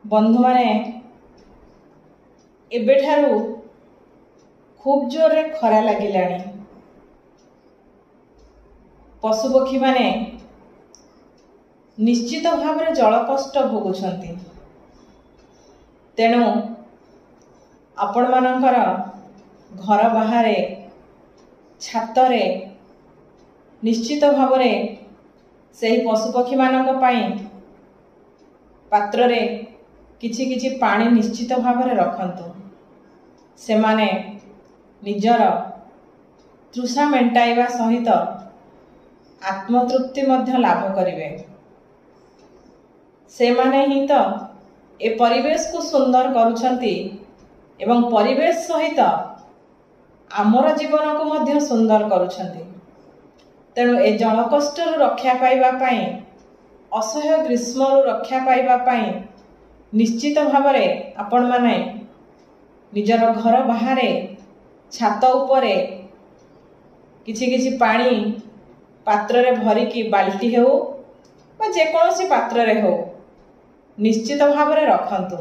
बंधु माने एबेठारू खूब जोर रे खरा लागिलाणी। पशुपक्षी माने निश्चित भाव में जल कष्ट भोगुछंती। तेणु आपण मानकर घर बाहर छातरे निश्चित भाव में से पशुपक्षी मानक पाई पात्र रे किछि किछि पानी निश्चित भाव में रखंतु। से माने निजर तृषा मेंटाइबा सहित आत्मतृप्ति मध्य लाभ करिवे। से माने ही तो ए परिवेश को सुंदर करुछंती एवं परिवेश सहित आमर जीवन को मध्य सुंदर करुछंती। तेणु ए जल कष्ट रक्षा पाइबा पाई असह्य ग्रीष्म रक्षा पाइबा पाई निश्चित भाव में आपण माने निजर घर बाहर छात उपरे किछि किछि पानी पात्र रे भरिकी बाल्टी हो जेकोसी पात्र रे हो निश्चित भाव में रखंतु।